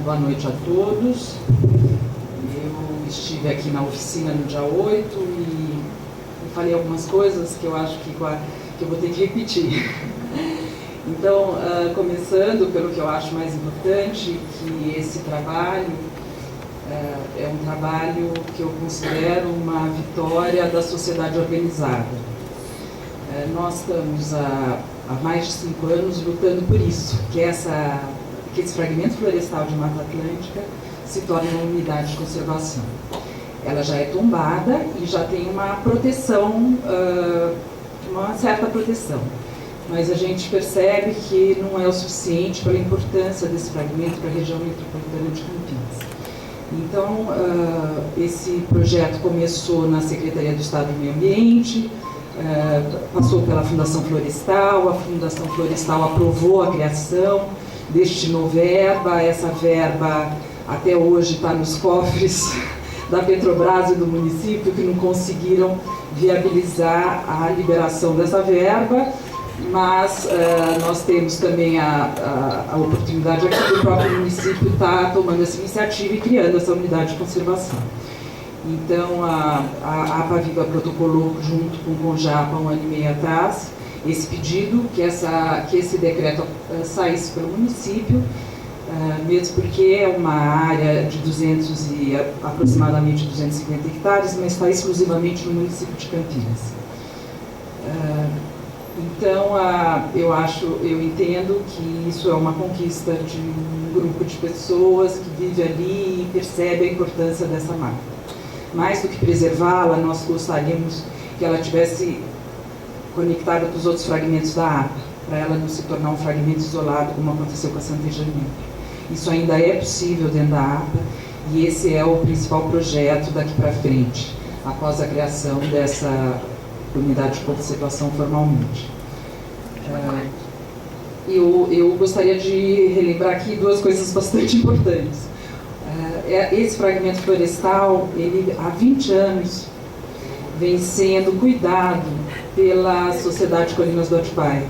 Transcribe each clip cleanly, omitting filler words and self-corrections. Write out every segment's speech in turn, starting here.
Boa noite a todos. Eu estive aqui na oficina no dia 8 e falei algumas coisas que eu acho que eu vou ter que repetir. Então, começando pelo que eu acho mais importante, que esse trabalho é um trabalho que eu considero uma vitória da sociedade organizada. Nós estamos há mais de 5 anos lutando por isso, que esse fragmento florestal de Mata Atlântica se torne uma unidade de conservação. Ela já é tombada e já tem uma proteção, uma certa proteção. Mas a gente percebe que não é o suficiente pela importância desse fragmento para a região metropolitana de Campinas. Então, esse projeto começou na Secretaria do Estado do Meio Ambiente, passou pela Fundação Florestal, a Fundação Florestal aprovou a criação, destinou verba, essa verba até hoje está nos cofres da Petrobras e do município, que não conseguiram viabilizar a liberação dessa verba, mas nós temos também a oportunidade aqui do próprio município estar tomando essa iniciativa e criando essa unidade de conservação. Então, a APAVIVA protocolou junto com o CONJAPA 1 ano e meio atrás esse pedido, que esse decreto saísse para o município, mesmo porque é uma área de aproximadamente 250 hectares, mas está exclusivamente no município de Campinas. Então, eu entendo que isso é uma conquista de um grupo de pessoas que vive ali e percebe a importância dessa mata. Mais do que preservá-la, nós gostaríamos que ela tivesse conectada com os outros fragmentos da APA, para ela não se tornar um fragmento isolado, como aconteceu com a Santa Janeiro. Isso ainda é possível dentro da APA, e esse é o principal projeto daqui para frente, após a criação dessa unidade de conservação formalmente. Eu gostaria de relembrar aqui duas coisas bastante importantes. Esse fragmento florestal, ele há 20 anos vem sendo cuidado pela Sociedade Colinas do Atibaia.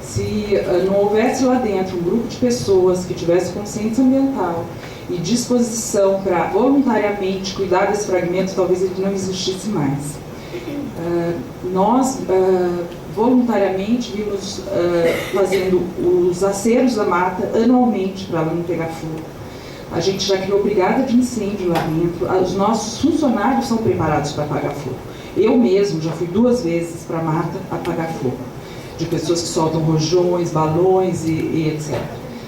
Se não houvesse lá dentro um grupo de pessoas que tivesse consciência ambiental e disposição para voluntariamente cuidar desse fragmento, talvez ele não existisse mais. Nós voluntariamente vimos fazendo os aceros da mata anualmente para ela não pegar fogo. A gente já criou brigada de incêndio lá dentro, os nossos funcionários são preparados para apagar fogo. Eu mesmo já fui 2 vezes para a mata apagar fogo, de pessoas que soltam rojões, balões e etc.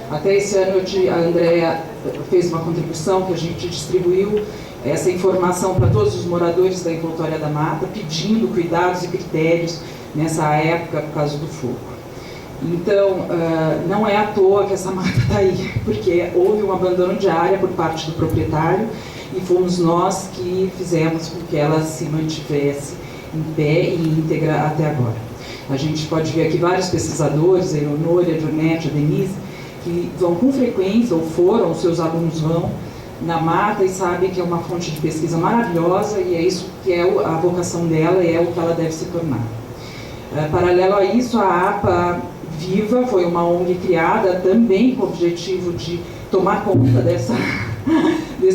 Até esse ano a Andréa fez uma contribuição que a gente distribuiu essa informação para todos os moradores da envoltória da mata, pedindo cuidados e critérios nessa época por causa do fogo. Então, não é à toa que essa mata está aí, porque houve um abandono de área por parte do proprietário e fomos nós que fizemos com que ela se mantivesse em pé e íntegra até agora. A gente pode ver aqui vários pesquisadores, a Eleonora, a Dionete, a Denise, que vão com frequência, ou foram, os seus alunos vão, na mata e sabem que é uma fonte de pesquisa maravilhosa e é isso que é a vocação dela e é o que ela deve se tornar. Paralelo a isso, a APA Viva foi uma ONG criada também com o objetivo de tomar conta desse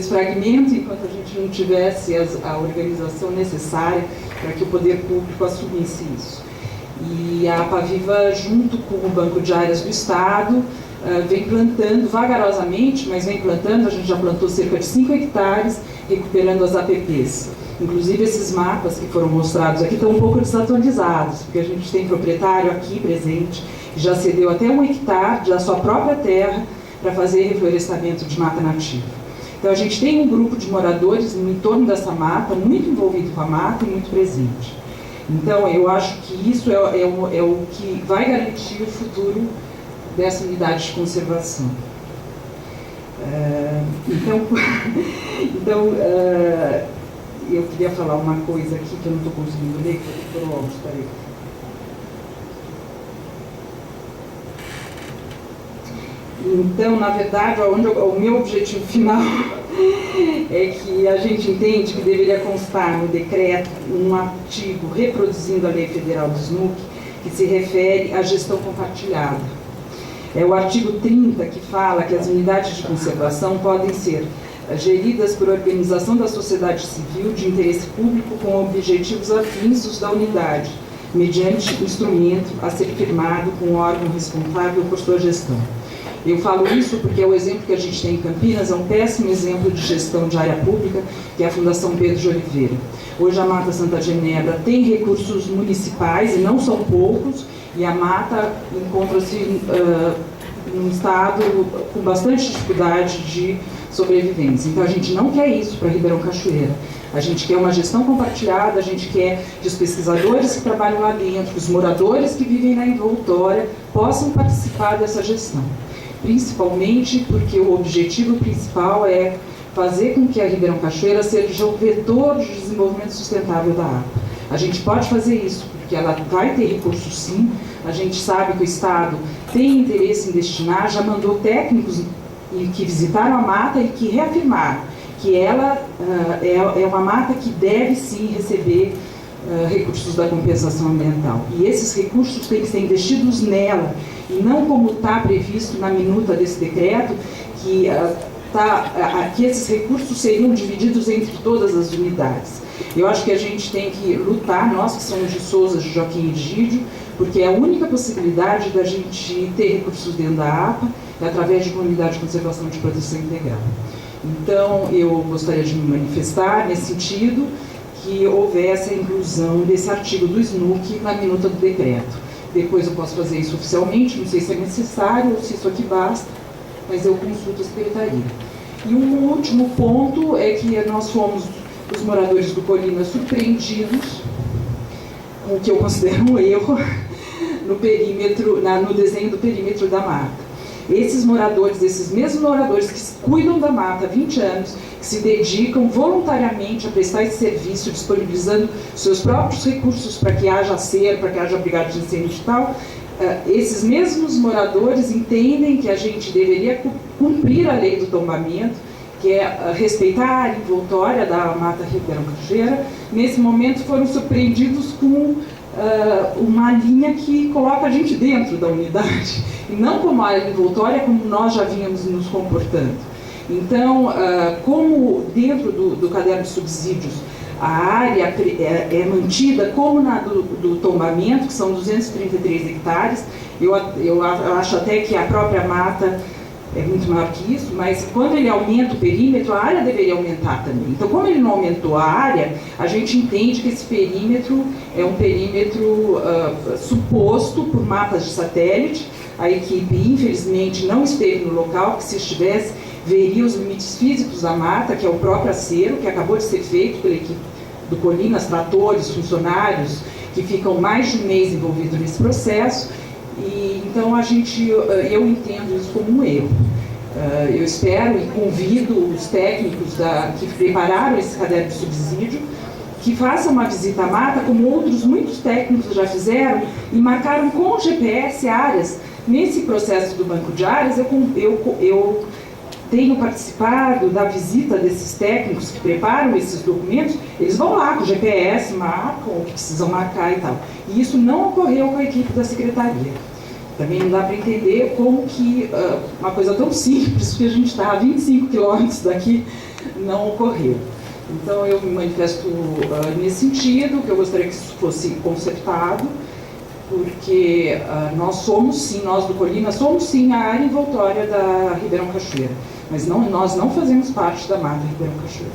fragmento, enquanto a gente não tivesse a organização necessária para que o poder público assumisse isso. E a APA Viva, junto com o Banco de Áreas do Estado, vem plantando vagarosamente, mas vem plantando, a gente já plantou cerca de 5 hectares, recuperando as APPs. Inclusive esses mapas que foram mostrados aqui estão um pouco desatualizados, porque a gente tem proprietário aqui presente, que já cedeu até 1 hectare da sua própria terra para fazer reflorestamento de mata nativa. Então a gente tem um grupo de moradores no entorno dessa mata, muito envolvido com a mata e muito presente. Então eu acho que isso é o que vai garantir o futuro dessa unidade de conservação. Eu queria falar uma coisa aqui que eu não estou conseguindo ler, que eu estou espera aí. Então, na verdade, o meu objetivo final é que a gente entende que deveria constar no decreto um artigo reproduzindo a Lei Federal do SNUC, que se refere à gestão compartilhada. É o artigo 30 que fala que as unidades de conservação podem ser geridas por organização da sociedade civil de interesse público com objetivos afins dos da unidade, mediante instrumento a ser firmado com o órgão responsável por sua gestão. Eu falo isso porque o exemplo que a gente tem em Campinas é um péssimo exemplo de gestão de área pública, que é a Fundação Pedro de Oliveira. Hoje a Mata Santa Genebra tem recursos municipais, e não são poucos, e a mata encontra-se num estado com bastante dificuldade de sobrevivência. Então a gente não quer isso para Ribeirão Cachoeira. A gente quer uma gestão compartilhada, a gente quer que os pesquisadores que trabalham lá dentro, que os moradores que vivem na envoltória possam participar dessa gestão. Principalmente porque o objetivo principal é fazer com que a Ribeirão Cachoeira seja o vetor de desenvolvimento sustentável da APA. A gente pode fazer isso, porque ela vai ter recursos sim, a gente sabe que o Estado tem interesse em destinar, já mandou técnicos que visitaram a mata e que reafirmaram que ela é uma mata que deve sim receber recursos da compensação ambiental. E esses recursos têm que ser investidos nela, e não como está previsto na minuta desse decreto, que esses recursos seriam divididos entre todas as unidades. Eu acho que a gente tem que lutar, nós que somos de Souza, de Joaquim e Egídio, porque é a única possibilidade da gente ter recursos dentro da APA é através de uma unidade de conservação de proteção integral. Então, eu gostaria de me manifestar nesse sentido, que houvesse a inclusão desse artigo do SNUC na minuta do decreto. Depois eu posso fazer isso oficialmente, não sei se é necessário ou se isso aqui basta, mas eu consulto a Secretaria. E um último ponto é que nós fomos, os moradores do Colina, surpreendidos com o que eu considero um erro no perímetro, no desenho do perímetro da mata. Esses mesmos moradores que cuidam da mata há 20 anos, que se dedicam voluntariamente a prestar esse serviço, disponibilizando seus próprios recursos para que haja cerco, para que haja brigada de incêndio e tal, esses mesmos moradores entendem que a gente deveria cumprir a lei do tombamento, que é respeitar a área envoltória da Mata Ribeirão Cachoeira. Nesse momento foram surpreendidos com uma linha que coloca a gente dentro da unidade, e não como a área envoltória, como nós já vínhamos nos comportando. Então, como dentro do caderno de subsídios a área é mantida como na do tombamento, que são 233 hectares, eu acho até que a própria mata é muito maior que isso, mas quando ele aumenta o perímetro, a área deveria aumentar também. Então, como ele não aumentou a área, a gente entende que esse perímetro é um perímetro suposto por mapas de satélite. A equipe, infelizmente, não esteve no local, que se estivesse, veria os limites físicos da mata, que é o próprio acero, que acabou de ser feito pela equipe do Colinas, tratores, funcionários, que ficam mais de um mês envolvidos nesse processo. E, então, eu entendo isso como um erro. Eu espero e convido os técnicos que prepararam esse caderno de subsídio que façam uma visita à mata, como outros muitos técnicos já fizeram, e marcaram com o GPS áreas. Nesse processo do banco de áreas, eu tenho participado da visita desses técnicos que preparam esses documentos. Eles vão lá com o GPS, marcam o que precisam marcar e tal. E isso não ocorreu com a equipe da Secretaria. Também não dá para entender como que uma coisa tão simples, que a gente está a 25 quilômetros daqui, não ocorreu. Então eu me manifesto nesse sentido, que eu gostaria que isso fosse conceptado, porque nós do Colina, somos sim a área envoltória da Ribeirão Cachoeira, mas nós não fazemos parte da mata Ribeirão Cachoeira.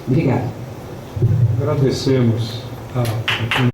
Obrigada. Agradecemos a